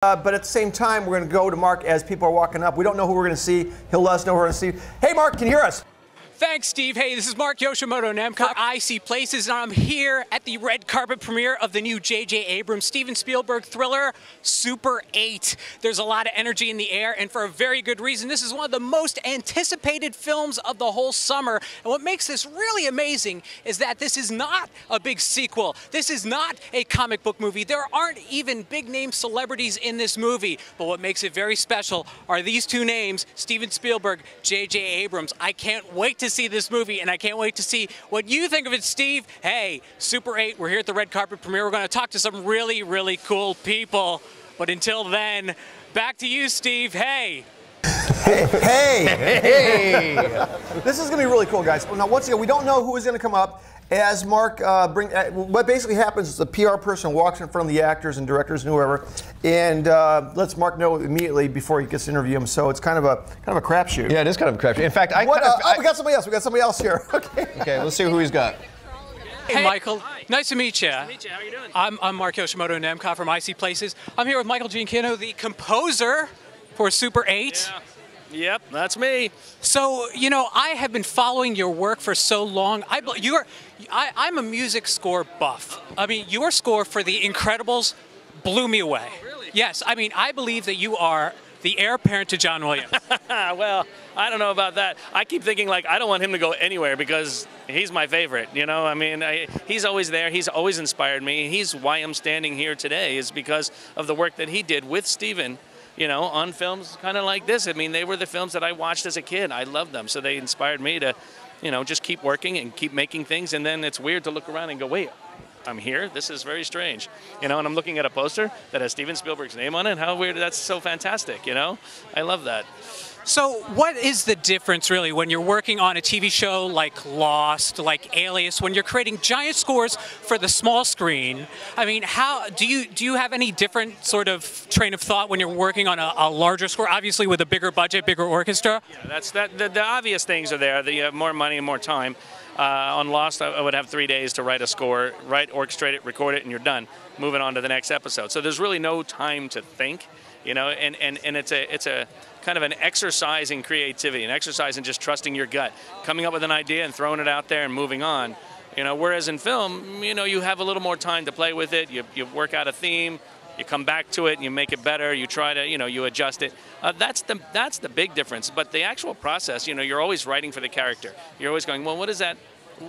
But at the same time, we're going to go to Mark as people are walking up. We don't know who we're going to see. He'll let us know who we're going to see. Hey, Mark, can you hear us? Thanks, Steve. Hey, this is Mark Yoshimoto Nemcoff. I See Places, and I'm here at the red carpet premiere of the new J.J. Abrams, Steven Spielberg thriller, Super 8. There's a lot of energy in the air, and for a very good reason. This is one of the most anticipated films of the whole summer, and what makes this really amazing is that this is not a big sequel. This is not a comic book movie. There aren't even big-name celebrities in this movie, but what makes it very special are these two names, Steven Spielberg, J.J. Abrams. I can't wait to see this movie, and I can't wait to see what you think of it, Steve. Hey, Super 8, we're here at the red carpet premiere. We're going to talk to some really, really cool people. But until then, back to you, Steve. Hey. Hey. This is going to be really cool, guys. Now, once again, we don't know who is going to come up. As Mark what basically happens is the PR person walks in front of the actors and directors and whoever, and lets Mark know immediately before he gets to interview him. So it's kind of a crapshoot. Yeah, it is kind of a crapshoot. In fact, we got somebody else. We got somebody else here. Okay. Okay, let's see who he's got. Hey, Michael. Hi. Nice to meet you. Nice to meet you. How are you doing? I'm Mark Yoshimoto Nemcoff from I See Places. I'm here with Michael Giacchino, the composer for Super 8. Yeah. Yep, that's me. So, you know, I have been following your work for so long. I'm a music score buff. I mean, your score for The Incredibles blew me away. Oh, really? Yes, I mean, I believe that you are the heir apparent to John Williams. Well, I don't know about that. I keep thinking, like, I don't want him to go anywhere because he's my favorite, you know? I mean, he's always there. He's always inspired me. He's why I'm standing here today is because of the work that he did with Steven, you know, on films kind of like this. I mean, they were the films that I watched as a kid. I loved them. So they inspired me to, you know, just keep working and keep making things. And then it's weird to look around and go, wait, I'm here? This is very strange. You know, and I'm looking at a poster that has Steven Spielberg's name on it. How weird. That's so fantastic, you know? I love that. So what is the difference, really, when you're working on a TV show like Lost, like Alias, when you're creating giant scores for the small screen? I mean, how do you have any different sort of train of thought when you're working on a larger score, obviously with a bigger budget, bigger orchestra? Yeah, the obvious things are there. You have more money and more time. On Lost, I would have 3 days to write a score, orchestrate it, record it, and you're done. Moving on to the next episode. So there's really no time to think, you know, and it's a kind of an exercise in creativity, an exercise in just trusting your gut, coming up with an idea and throwing it out there and moving on. You know, whereas in film, you know, you have a little more time to play with it. You work out a theme, you come back to it, and you make it better. You try to, you know, you adjust it. That's the big difference. But the actual process, you know, you're always writing for the character. You're always going, well, what is that?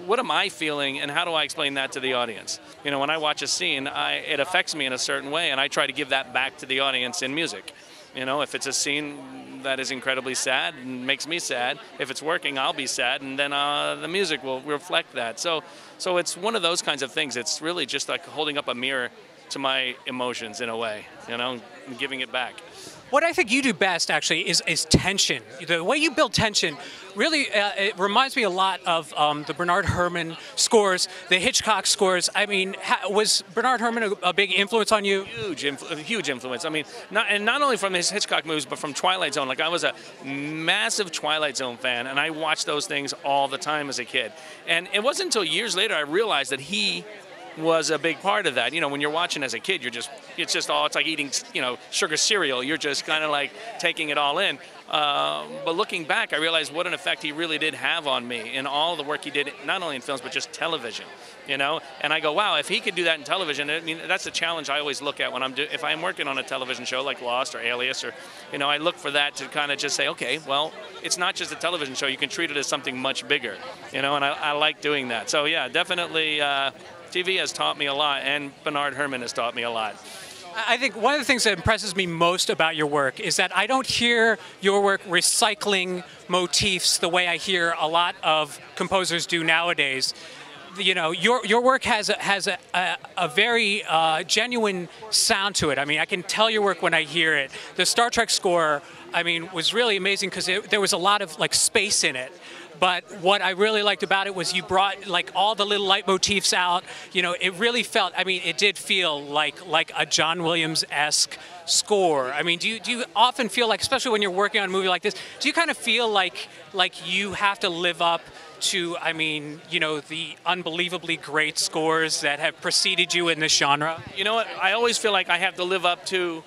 What am I feeling, and how do I explain that to the audience? You know, when I watch a scene, it affects me in a certain way, and I try to give that back to the audience in music. You know, if it's a scene that is incredibly sad and makes me sad, if it's working, I'll be sad, and then the music will reflect that. So it's one of those kinds of things. It's really just like holding up a mirror to my emotions in a way, you know, and giving it back. What I think you do best, actually, is tension. The way you build tension really it reminds me a lot of the Bernard Herrmann scores, the Hitchcock scores. I mean, was Bernard Herrmann a big influence on you? Huge influence. I mean, not only from his Hitchcock movies, but from Twilight Zone. Like, I was a massive Twilight Zone fan, and I watched those things all the time as a kid. And it wasn't until years later I realized that he was a big part of that. You know, when you're watching as a kid, it's like eating, you know, sugar cereal. You're just kind of like taking it all in. But looking back, I realized what an effect he really did have on me in all the work he did, not only in films, but just television, you know? And I go, wow, if he could do that in television, I mean, that's a challenge I always look at when if I'm working on a television show like Lost or Alias, or, you know, I look for that to kind of just say, okay, well, it's not just a television show. You can treat it as something much bigger, you know, and I like doing that. So, yeah, definitely TV has taught me a lot, and Bernard Herrmann has taught me a lot. I think one of the things that impresses me most about your work is that I don't hear your work recycling motifs the way I hear a lot of composers do nowadays. You know, your work has a very genuine sound to it. I mean, I can tell your work when I hear it. The Star Trek score, I mean, was really amazing because there was a lot of like space in it. But what I really liked about it was you brought like all the little leitmotifs out. You know, it really felt, I mean, it did feel like a John Williams-esque score. I mean, do you often feel like, especially when you're working on a movie like this, do you kind of feel like you have to live up to, I mean, you know, the unbelievably great scores that have preceded you in this genre? You know what? I always feel like I have to live up to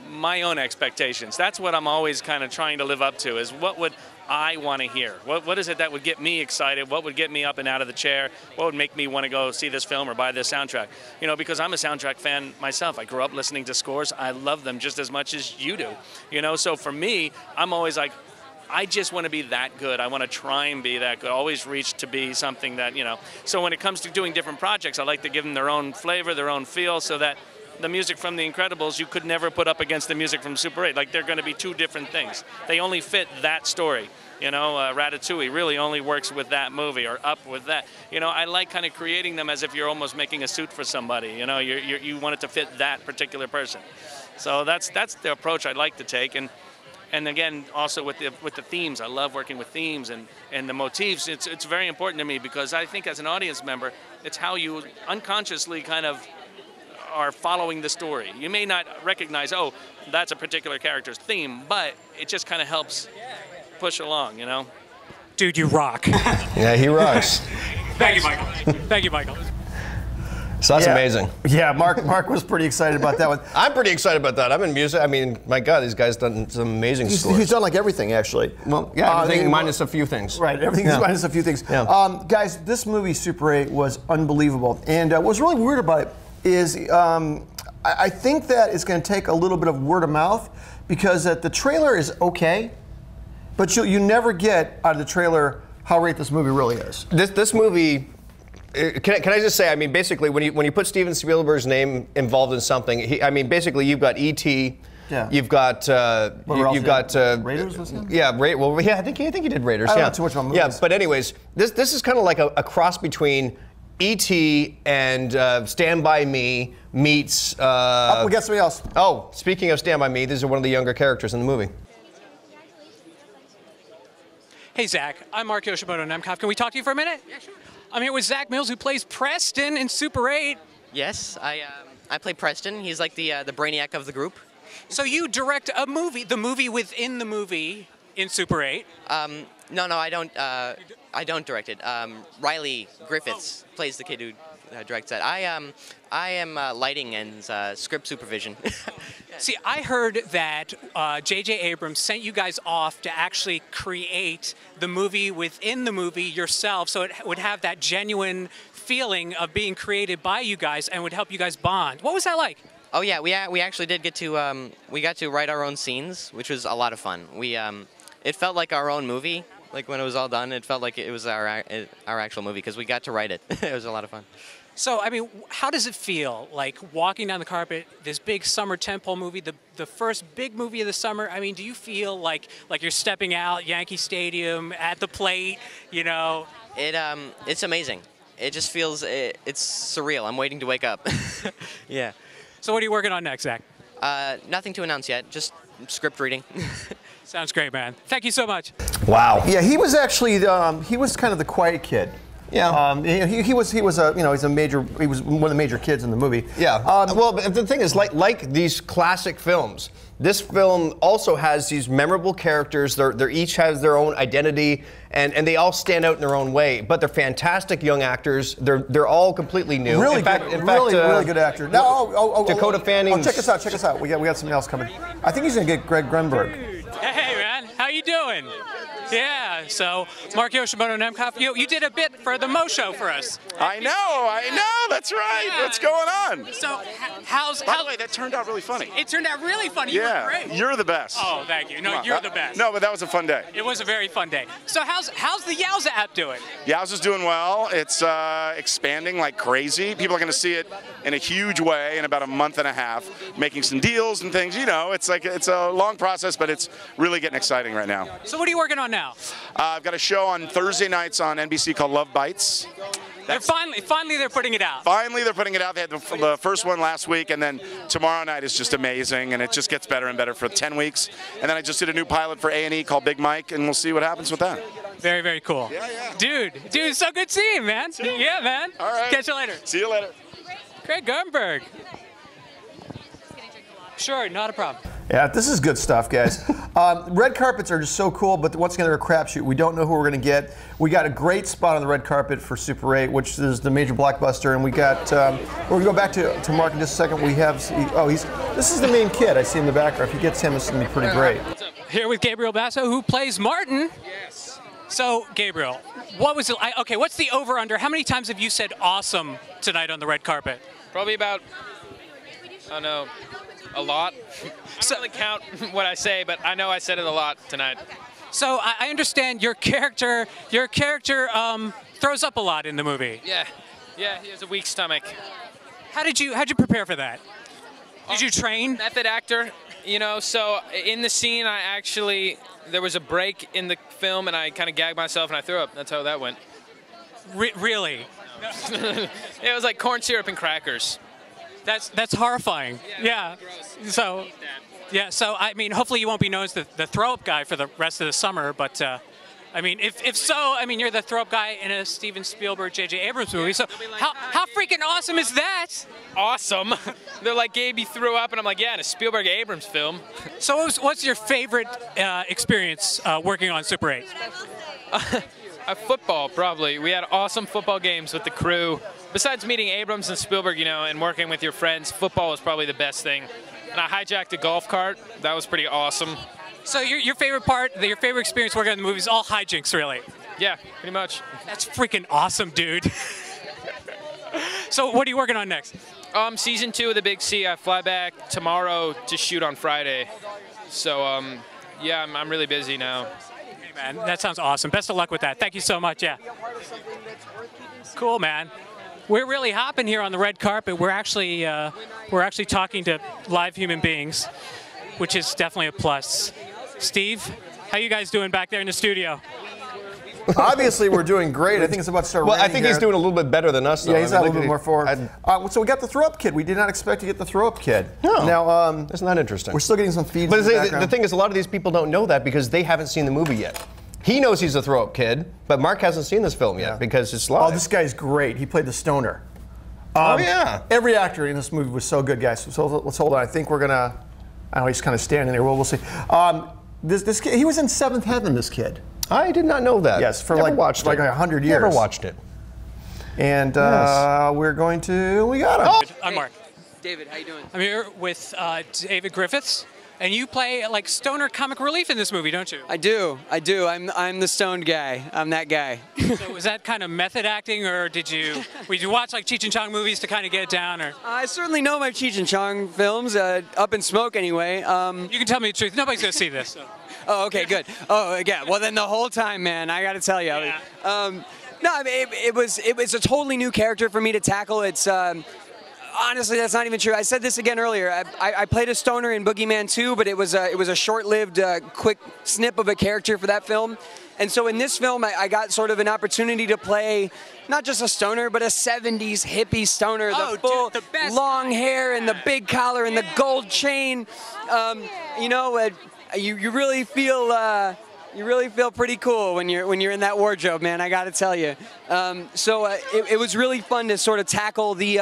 my own expectations. That's what I'm always kind of trying to live up to, is what would I want to hear? What is it that would get me excited? What would get me up and out of the chair? What would make me want to go see this film or buy this soundtrack? You know, because I'm a soundtrack fan myself. I grew up listening to scores. I love them just as much as you do. You know, so for me, I'm always like, I just want to be that good. I want to try and be that good. Always reach to be something that, you know. So when it comes to doing different projects, I like to give them their own flavor, their own feel, so that the music from The Incredibles you could never put up against the music from Super 8. Like, they're going to be two different things. They only fit that story. You know, Ratatouille really only works with that movie, or Up with that. You know, I like kind of creating them as if you're almost making a suit for somebody. You know, you want it to fit that particular person. So that's the approach I'd like to take. And again, also with the themes, I love working with themes and the motifs. It's very important to me, because I think as an audience member, it's how you unconsciously kind of are following the story. You may not recognize, oh, that's a particular character's theme, but it just kind of helps push along, you know? Dude, you rock. Yeah, he rocks. Thank you, Michael. Thank you, Michael. So that's amazing. Yeah, Mark was pretty excited about that one. I'm pretty excited about that. I'm in music. I mean, my God, these guys done some amazing scores. He's done like everything, actually. Well, yeah, everything minus a few things. Right, everything minus a few things. Yeah. Guys, this movie, Super 8, was unbelievable. And what's really weird about it is I think that it's going to take a little bit of word of mouth, because the trailer is okay, but you never get out of the trailer how great this movie really is. This movie, can I just say, I mean, basically, when you put Steven Spielberg's name involved in something, I mean, basically, you've got E.T., you've got Raiders was him? Yeah, well, yeah, I think he did Raiders. I don't know too much about movies. Yeah, but anyways, this is kind of like a cross between E.T. and Stand By Me meets... we got somebody else. Oh, speaking of Stand By Me, these are one of the younger characters in the movie. Hey, Zach. I'm Mark Yoshimoto Nemcoff. Can we talk to you for a minute? Yeah, sure. I'm here with Zach Mills, who plays Preston in Super 8. Yes, I play Preston. He's like the brainiac of the group. So you direct a movie, the movie within the movie in Super 8. No, I don't. I don't direct it. Riley Griffiths plays the kid who directs that. I am lighting and script supervision. See, I heard that J.J. Abrams sent you guys off to actually create the movie within the movie yourself, so it would have that genuine feeling of being created by you guys and would help you guys bond. What was that like? Oh yeah, we actually did get to we got to write our own scenes, which was a lot of fun. It felt like our own movie. Like when it was all done, it felt like it was our actual movie, because we got to write it. It was a lot of fun. So, I mean, how does it feel, like, walking down the carpet, this big summer tentpole movie, the first big movie of the summer? I mean, do you feel like you're stepping out Yankee Stadium at the plate, you know? It's amazing. It just feels, it's surreal. I'm waiting to wake up. Yeah. So what are you working on next, Zach? Nothing to announce yet, just script reading. Sounds great, man. Thank you so much. Wow. Yeah, he was actually he was kind of the quiet kid. Yeah. He was he was one of the major kids in the movie. Yeah. Well, the thing is, like these classic films, this film also has these memorable characters. They each has their own identity, and they all stand out in their own way. But they're fantastic young actors. They're all completely new. Really in fact, really good actor. Now, Dakota Fanning. Oh, check us out. We got something else coming. I think he's gonna get Greg Grunberg. Hey, man. How you doing? Yeah, so Mark Yoshimoto Nemcoff, you did a bit for the Mo Show for us. I know, that's right. Yeah. What's going on? So, By the way, that turned out really funny. It turned out really funny. Yeah, You were great. you're the best. Oh, thank you. No, you're the best. No, but that was a fun day. It was a very fun day. So how's the Yowza app doing? Yowza's doing well. It's expanding like crazy. People are going to see it in a huge way in about a month and a half, making some deals and things. You know, it's a long process, but it's really getting exciting right now. So what are you working on now? I've got a show on Thursday nights on NBC called Love Bites. They're finally they're putting it out. Finally, they're putting it out. They had the first one last week, and then tomorrow night is just amazing, and it just gets better and better for 10 weeks. And then I just did a new pilot for A&E called Big Mike, and we'll see what happens with that. Very, very cool. Yeah. Dude, so good seeing you, man. Yeah, man. All right. Catch you later. See you later. Greg Grunberg. Sure, not a problem. Yeah, this is good stuff, guys. Red carpets are just so cool, but once again, they're a crapshoot. We don't know who we're going to get. We got a great spot on the red carpet for Super 8, which is the major blockbuster, and we got. We're going to go back to Mark in just a second. We have. This is the main kid I see in the background. If he gets him, it's going to be pretty great. Here with Gabriel Basso, who plays Martin. Yes. So, Gabriel, what was it? Okay, what's the over/under? How many times have you said "awesome" tonight on the red carpet? Probably about, I don't know, a lot. I don't really count what I say, but I know I said it a lot tonight. So I understand your character throws up a lot in the movie. Yeah, he has a weak stomach. How'd you prepare for that? Did you train? Method actor, you know, so in the scene there was a break in the film and I kind of gagged myself and I threw up. That's how that went. Really? It was like corn syrup and crackers. That's horrifying. Yeah. So I mean, hopefully you won't be known as the throw-up guy for the rest of the summer. But I mean, if so, I mean, you're the throw-up guy in a Steven Spielberg, J.J. Abrams movie. So how freaking awesome is that? Awesome. They're like, Gabe, you threw up, and I'm like, yeah, in a Spielberg Abrams film. So what's your favorite experience working on Super 8? Football, probably. We had awesome football games with the crew. Besides meeting Abrams and Spielberg, you know, and working with your friends, football was probably the best thing. And I hijacked a golf cart. That was pretty awesome. So your favorite experience working on the movie is all hijinks, really? Yeah, pretty much. That's freaking awesome, dude. So what are you working on next? Season 2 of The Big C. I fly back tomorrow to shoot on Friday. So, yeah, I'm really busy now. Man, that sounds awesome. Best of luck with that. Thank you so much. Yeah. Cool, man. We're really hopping here on the red carpet. We're actually talking to live human beings, which is definitely a plus. Steve, how you guys doing back there in the studio? Obviously, we're doing great. I think it's about to start. Well, I think he's doing a little bit better than us. Though. Yeah, he's a little bit more forward. So we got the throw-up kid. We did not expect to get the throw-up kid. No. Now, isn't that interesting? We're still getting some feeds. But the thing is, a lot of these people don't know that because they haven't seen the movie yet. He knows he's a throw-up kid, but Mark hasn't seen this film yet because it's live. Oh, this guy's great. He played the stoner. Oh, yeah. Every actor in this movie was so good, guys. So let's hold on. I think we're going to... I know he's kind of standing there. We'll see. This kid, he was in Seventh Heaven, this kid. I did not know that. Yes, for Never like watched like it. 100 years. Never watched it. And we're going to... We got him. Oh. I'm Mark. David, how you doing? I'm here with David Griffiths. And you play like stoner comic relief in this movie, don't you? I do. I'm the stoned guy. I'm that guy. So was that kind of method acting, or did you watch like Cheech and Chong movies to kind of get it down, or? I certainly know my Cheech and Chong films. Up in Smoke, anyway. You can tell me the truth. Nobody's gonna see this. So. Oh, okay, good. Oh, yeah. Well, then the whole time, man, I got to tell you. Yeah. No, I mean, it was a totally new character for me to tackle. It's honestly, that's not even true. I said this again earlier. I played a stoner in Boogeyman 2, but it was a short-lived, quick snip of a character for that film. And so in this film, I got sort of an opportunity to play not just a stoner, but a 70s hippie stoner. The full long hair and the big collar and the gold chain. You know, you really feel. You really feel pretty cool when you're in that wardrobe, man. I got to tell you. So it was really fun to sort of tackle the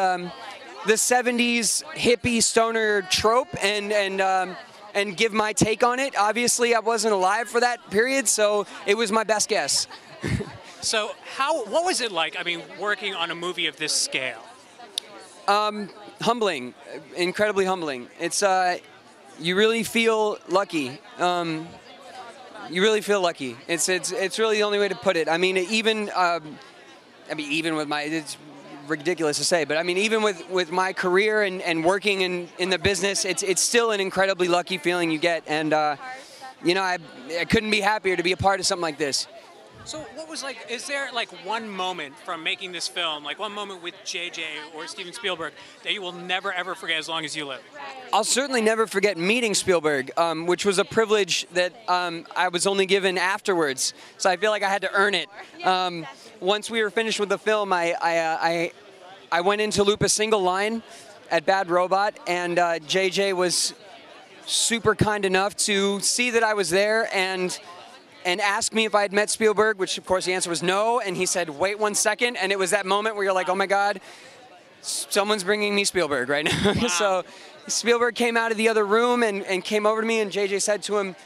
70s hippie stoner trope and give my take on it. Obviously, I wasn't alive for that period, so it was my best guess. So what was it like, I mean, working on a movie of this scale? Humbling, incredibly humbling. It's, you really feel lucky. You really feel lucky. It's really the only way to put it. I mean, even with my, it's ridiculous to say, but I mean, even with my career and working in the business, it's still an incredibly lucky feeling you get. And you know, I couldn't be happier to be a part of something like this. So what was like, is there like one moment from making this film, like one moment with JJ or Steven Spielberg that you will never ever forget as long as you live? I'll certainly never forget meeting Spielberg, which was a privilege that I was only given afterwards. So I feel like I had to earn it. Once we were finished with the film, I went in to loop a single line at Bad Robot, and JJ was super kind enough to see that I was there and asked me if I had met Spielberg, which of course the answer was no, and he said, wait 1 second, and it was that moment where you're like, oh my God, someone's bringing me Spielberg right now. Wow. So Spielberg came out of the other room and came over to me, and JJ said to him,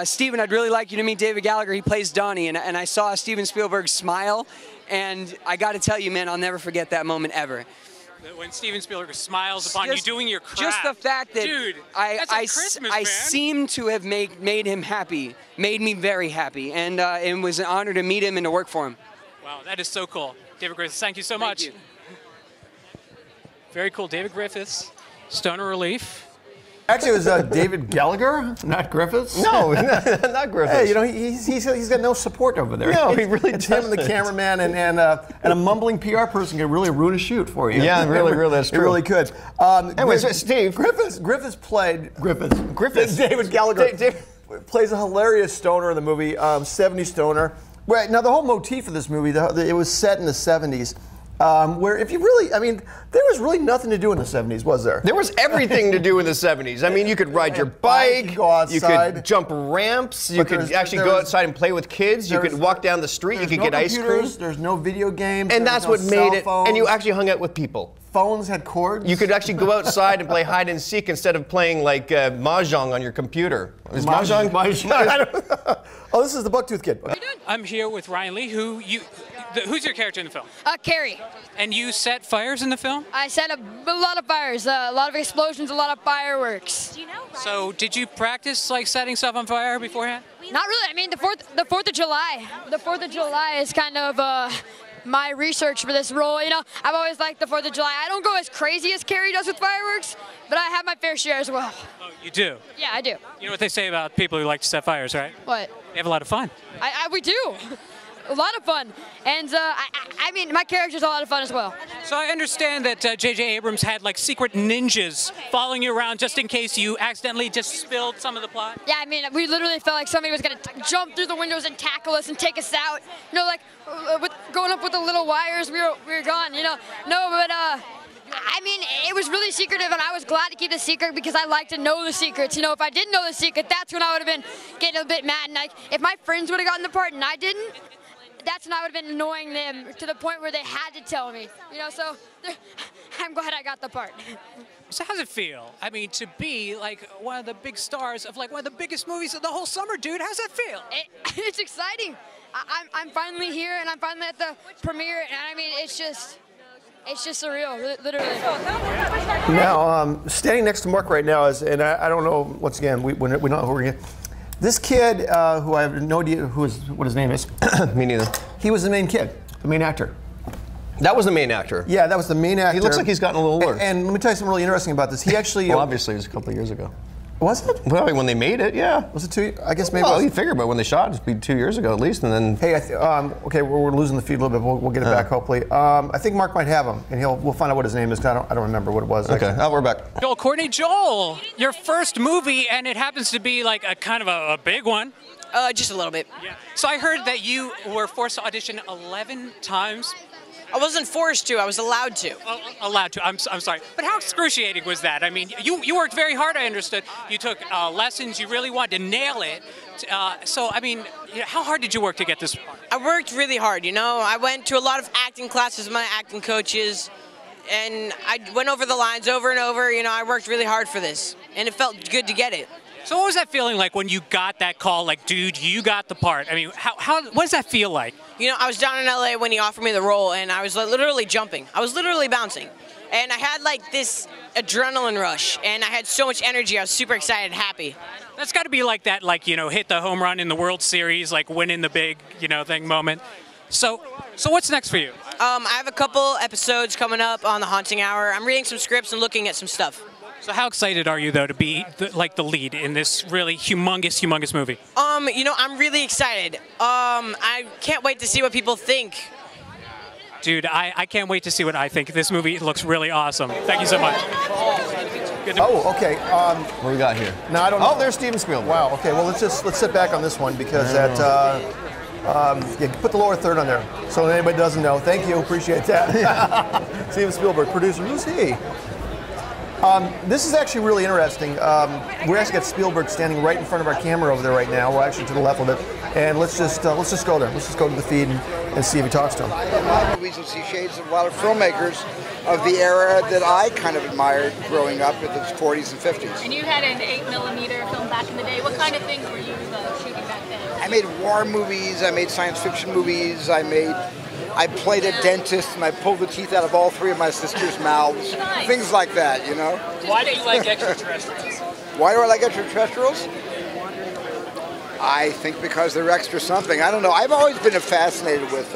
Steven, I'd really like you to meet David Gallagher. He plays Donnie. And I saw Steven Spielberg smile, and I got to tell you, man, I'll never forget that moment ever. When Steven Spielberg smiles upon you doing your craft. Just the fact that Dude, I man. seem to have made him happy, made me very happy, and it was an honor to meet him and to work for him. Wow, that is so cool. David Griffiths, thank you so much. You. Very cool. David Griffiths, Stoner Relief. Actually, it was David Gallagher, not Griffiths. No, not Griffiths. Hey, you know, he's got no support over there. No, he really it's doesn't. him and the cameraman and a mumbling PR person can really ruin a shoot for you. Yeah, really, that's true. It really could. Anyways, Steve. Griffiths played David Gallagher plays a hilarious stoner in the movie, 70s stoner. Right, now the whole motif of this movie, it was set in the 70s. Where if you really, I mean, there was really nothing to do in the 70s, was there? There was everything to do in the 70s. I mean, you could ride your bike, go outside. You could jump ramps, you could actually go outside and play with kids, you could walk down the street, you could get ice cream. There's no video games. And that's what made it, and you actually hung out with people. Phones had cords. You could actually go outside and play hide and seek instead of playing like Mahjong on your computer. Is Mahjong? Oh, this is the Bucktooth Kid. Okay. I'm here with Ryan Lee, who's your character in the film? Carrie. And you set fires in the film? I set a lot of fires, a lot of explosions, a lot of fireworks. Do you know? So did you practice like setting stuff on fire beforehand? Not really. I mean, the 4th of July. The 4th of July is kind of my research for this role. You know, I've always liked the 4th of July. I don't go as crazy as Carrie does with fireworks, but I have my fair share as well. Oh, you do? Yeah, I do. You know what they say about people who like to set fires, right? What? They have a lot of fun. We do. A lot of fun. And I mean, my character's a lot of fun as well. So I understand that J.J. Abrams had like secret ninjas following you around just in case you accidentally just spilled some of the plot. Yeah, I mean, we literally felt like somebody was going to jump through the windows and tackle us and take us out. You know, like going up with the little wires, we were gone, you know. No, but I mean, it was really secretive, and I was glad to keep the secret because I like to know the secrets. You know, if I didn't know the secret, that's when I would have been getting a bit mad. And like, if my friends would have gotten the part and I didn't, that's when I would have been annoying them to the point where they had to tell me. You know, so I'm glad I got the part. So how's it feel? I mean, to be like one of the big stars of like one of the biggest movies of the whole summer, dude. How's that feel? It's exciting. I'm finally here, and I'm finally at the premiere, and I mean, it's just surreal, literally. Now, standing next to Mark right now is, and I don't know, once again, we don't know who we're going to. This kid, who I have no idea what his name is. Me neither. He was the main kid, the main actor. That was the main actor. Yeah, that was the main actor. He looks like he's gotten a little worse. And let me tell you something really interesting about this. He actually. Well, obviously, it was a couple of years ago. Was it? Well, when they made it, yeah. Was it 2? I guess maybe. Well, you figure, but when they shot it, it'd be 2 years ago at least, and then. Hey, okay, we're losing the feed a little bit. We'll get it back hopefully. I think Mark might have him, and we'll find out what his name is. Cause I don't remember what it was. Okay, we're back. Joel, Courtney, Joel, your first movie, and it happens to be like a kind of a big one. Just a little bit. Yeah. So I heard that you were forced to audition 11 times. I wasn't forced to. I was allowed to. Allowed to. I'm sorry. But how excruciating was that? I mean, you worked very hard, I understood. You took lessons. You really wanted to nail it. So, I mean, how hard did you work to get this part? I worked really hard, you know. I went to a lot of acting classes with my acting coaches, and I went over the lines over and over. You know, I worked really hard for this, and it felt good to get it. So what was that feeling like when you got that call, like, dude, you got the part? I mean, what does that feel like? You know, I was down in LA when he offered me the role, and I was literally jumping. I was literally bouncing. And I had like this adrenaline rush, and I had so much energy. I was super excited and happy. That's got to be like that, like, you know, hit the home run in the World Series, like winning the big, you know, thing moment. So what's next for you? I have a couple episodes coming up on The Haunting Hour. I'm reading some scripts and looking at some stuff. So how excited are you, though, to be the lead in this really humongous movie? You know, I'm really excited. I can't wait to see what people think. Dude, I can't wait to see what I think. This movie looks really awesome. Thank you so much. Oh, okay. What do we got here? No, I don't know. Oh, there's Steven Spielberg. Wow. Okay. Well, let's sit back on this one because yeah, put the lower third on there so anybody doesn't know. Thank you. Appreciate that. Steven Spielberg, producer. Who's he? This is actually really interesting. We actually got Spielberg standing right in front of our camera over there right now. We're actually to the left of it, and let's just go there. Let's just go to the feed and see if he talks to him. In a lot of movies, you'll see shades of a lot of filmmakers of the era that I kind of admired growing up in the 40s and 50s. And you had an 8mm film back in the day. What kind of things were you shooting back then? I made war movies. I made science fiction movies. I played a dentist and I pulled the teeth out of all three of my sisters' mouths. Nice. Things like that, you know? Why do you like extraterrestrials? Why do I like extraterrestrials? I think because they're extra something. I don't know. I've always been fascinated with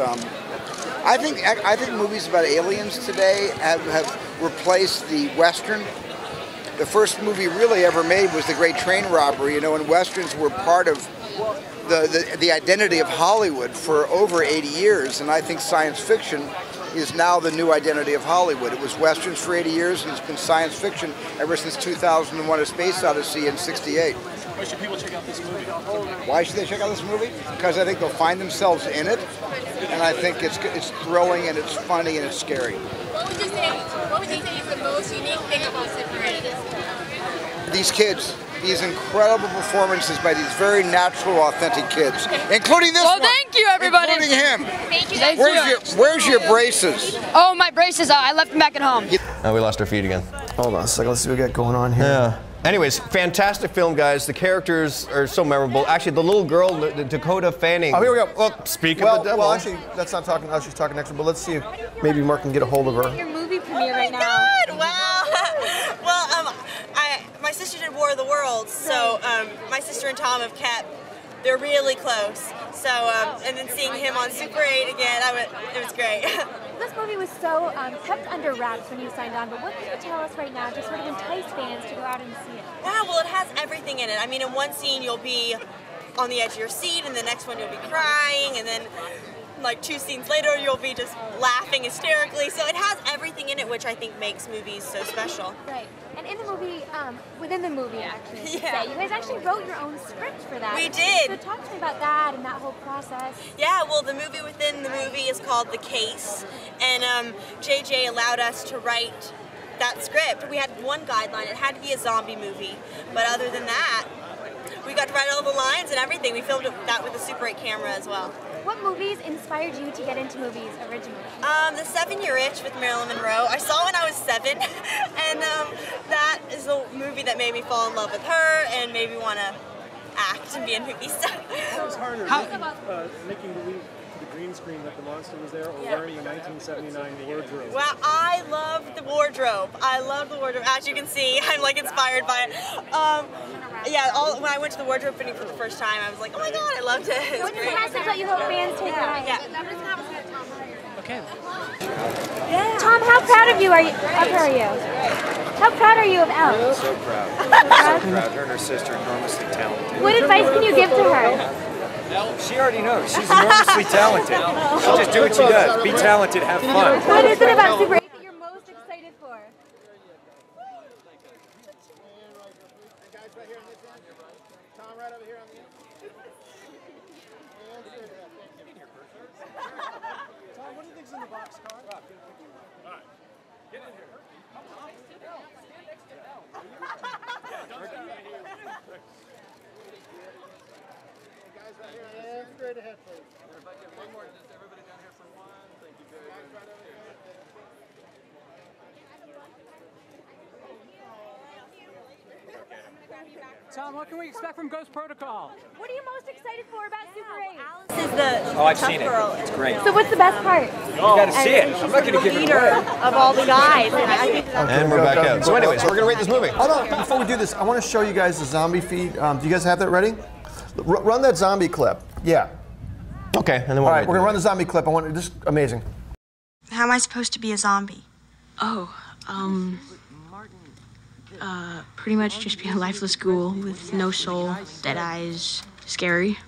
I think movies about aliens today have replaced the Western. The first movie really ever made was The Great Train Robbery, you know, and Westerns were part of the identity of Hollywood for over 80 years, and I think science fiction is now the new identity of Hollywood. It was Westerns for 80 years, and it's been science fiction ever since 2001: A Space Odyssey in '68. Why should people check out this movie? Why should they check out this movie? Because I think they'll find themselves in it, and I think it's thrilling, and it's funny, and it's scary. What would you say is the most unique thing about Super 8? These kids. These incredible performances by these very natural, authentic kids, including this one. Well, thank you, everybody. Including him. Thank you. Where's your braces? Oh, my braces. I left them back at home. Oh, we lost our feed again. Hold on a second. Let's see what we got going on here. Yeah. Anyways, fantastic film, guys. The characters are so memorable. Actually, the little girl, Dakota Fanning. Oh, here we go. Well, speak of the devil. Well, actually, that's not talking. Oh, she's talking next one. But let's see if maybe Mark can get a hold of her. Your movie premiere right now. God, wow. Well, my sister did War of the Worlds, so my sister and Tom have kept, they're really close. So, and then seeing him on Super 8 again, it was great. This movie was so kept under wraps when you signed on, but what can you tell us right now to sort of entice fans to go out and see it? Wow, well, it has everything in it. I mean, in one scene you'll be on the edge of your seat, and the next one you'll be crying, and then like 2 scenes later you'll be just laughing hysterically. So it has everything in it, which I think makes movies so special. Right. And in the movie, within the movie actually, Yeah. you guys actually wrote your own script for that. We did. So talk to me about that and that whole process. Yeah, well, the movie within the movie is called The Case, and JJ allowed us to write that script. We had one guideline. It had to be a zombie movie, but other than that, we got to write all the lines and everything. We filmed that with a Super 8 camera as well. What movies inspired you to get into movies originally? The 7-Year Itch with Marilyn Monroe. I saw when I was 7, and that is the movie that made me fall in love with her and made me want to act and be in movies. What was harder, making believe to the green screen that the monster was there, or wearing the 1979 wardrobe? Well, I love the wardrobe. I love the wardrobe. As you can see, I'm like inspired by it. Yeah, when I went to the wardrobe fitting for the first time, I was like, oh my god, I loved it. What's the message that you hope fans take away? Yeah. Okay. Tom, how proud of her are you? How proud are you of Elle? So proud. So proud. Her and her sister are enormously talented. What advice can you give to her? She already knows. She's enormously talented. She'll just do what she does. Be talented, have fun. What is it about Super 8 that you're most excited for? Tom, right over here on the end. Tom, what do you think's in the boxcar? All right, get in here. Guys, right here. Yeah, straight ahead, please. One more. Just everybody down here for one. Thank you very much. Tom, what can we expect from Ghost Protocol? What are you most excited for about Super 8? This is the I've seen it. It's great. So what's the best part? You gotta see it. I'm not gonna give it away. of all the guys. And I think And we're back out. So anyways, we're going to rate this movie. Hold on, before we do this, I want to show you guys the zombie feed. Do you guys have that ready? Run that zombie clip. Yeah. Okay, and then All right, we're going to run the zombie clip. I want this amazing. How am I supposed to be a zombie? Pretty much just be a lifeless ghoul with no soul, dead eyes, scary.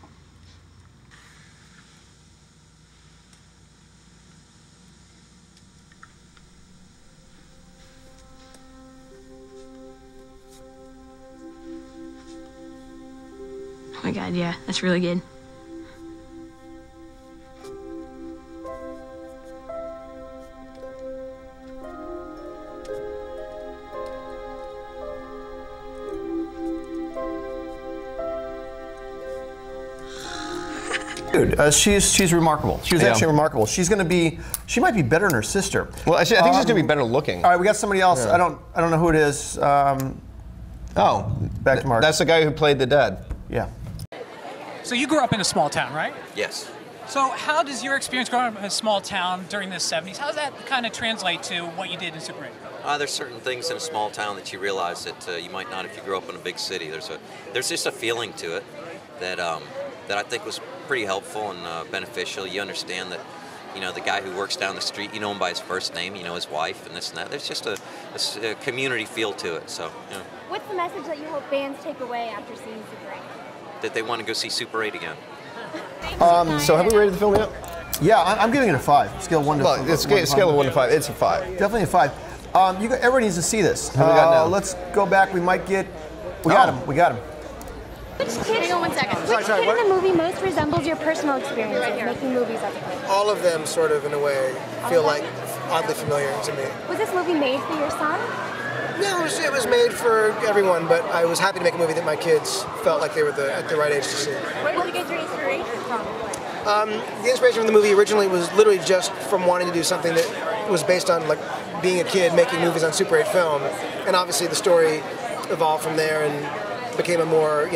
Oh my god, yeah, that's really good. dude. She's remarkable. She was actually remarkable. She might be better than her sister. Well, I think she's gonna be better looking. All right, we got somebody else. Yeah. I don't know who it is. Back to Mark. That's the guy who played the dad. Yeah. So you grew up in a small town, right? Yes. So how does your experience growing up in a small town during the 70s, how does that kind of translate to what you did in Super 8? There's certain things in a small town that you realize that you might not if you grew up in a big city. There's just a feeling to it that I think was pretty helpful and beneficial. You understand that, you know, the guy who works down the street, you know him by his first name, you know his wife and this and that. There's just a community feel to it. So, you know. What's the message that you hope fans take away after seeing Super 8? That they want to go see Super 8 again. So have we rated the film yet? Yeah, I'm giving it a 5. Scale 1 to 5. Well, scale of 1 to 5. It's a 5. Definitely a 5. Everybody needs to see this. Who we got now? Let's go back. We might get. We got him. We got him. Hang on 1 second. Which kid in the movie most resembles your personal experience of making movies as a kid? All of them, sort of, in a way, feel like oddly familiar to me. Was this movie made for your son? No, it was made for everyone, but I was happy to make a movie that my kids felt like they were at the right age to see. Where did you get your inspiration from? The inspiration from the movie originally was literally just from wanting to do something that was based on like being a kid making movies on Super 8 film, and obviously the story evolved from there and became a more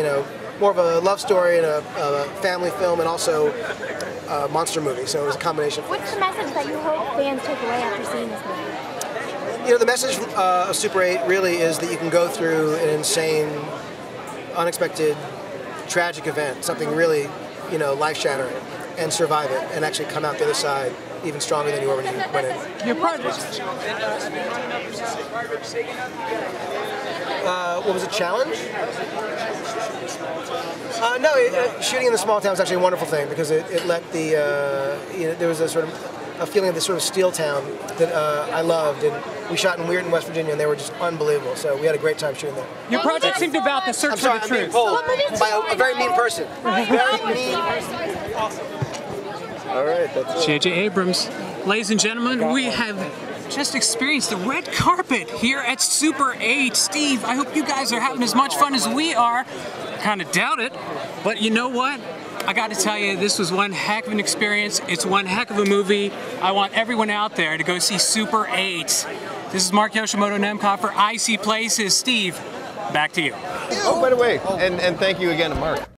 of a love story and a family film and also a monster movie. So it was a combination. What's the message that you hope fans take away after seeing this movie? You know, the message of Super 8 really is that you can go through an insane, unexpected, tragic event, something really, life-shattering, and survive it, and actually come out the other side even stronger than you were when you went in. Your project. What was a challenge? No, shooting in the small town was actually a wonderful thing because it let there was a sort of a feeling of this sort of steel town that I loved, and we shot in Weirton, West Virginia, and they were just unbelievable. So we had a great time shooting there. Your project seemed about the search for the truth. I'm being pulled by a very mean person. Very mean person. All right, that's J.J. Abrams. Ladies and gentlemen, we have just experienced the red carpet here at Super 8. Steve, I hope you guys are having as much fun as we are. Kind of doubt it, but you know what? I got to tell you, this was one heck of an experience. It's one heck of a movie. I want everyone out there to go see Super 8. This is Mark Yoshimoto Nemcoff for I See Places. Steve, back to you. Oh, by the way, and thank you again to Mark.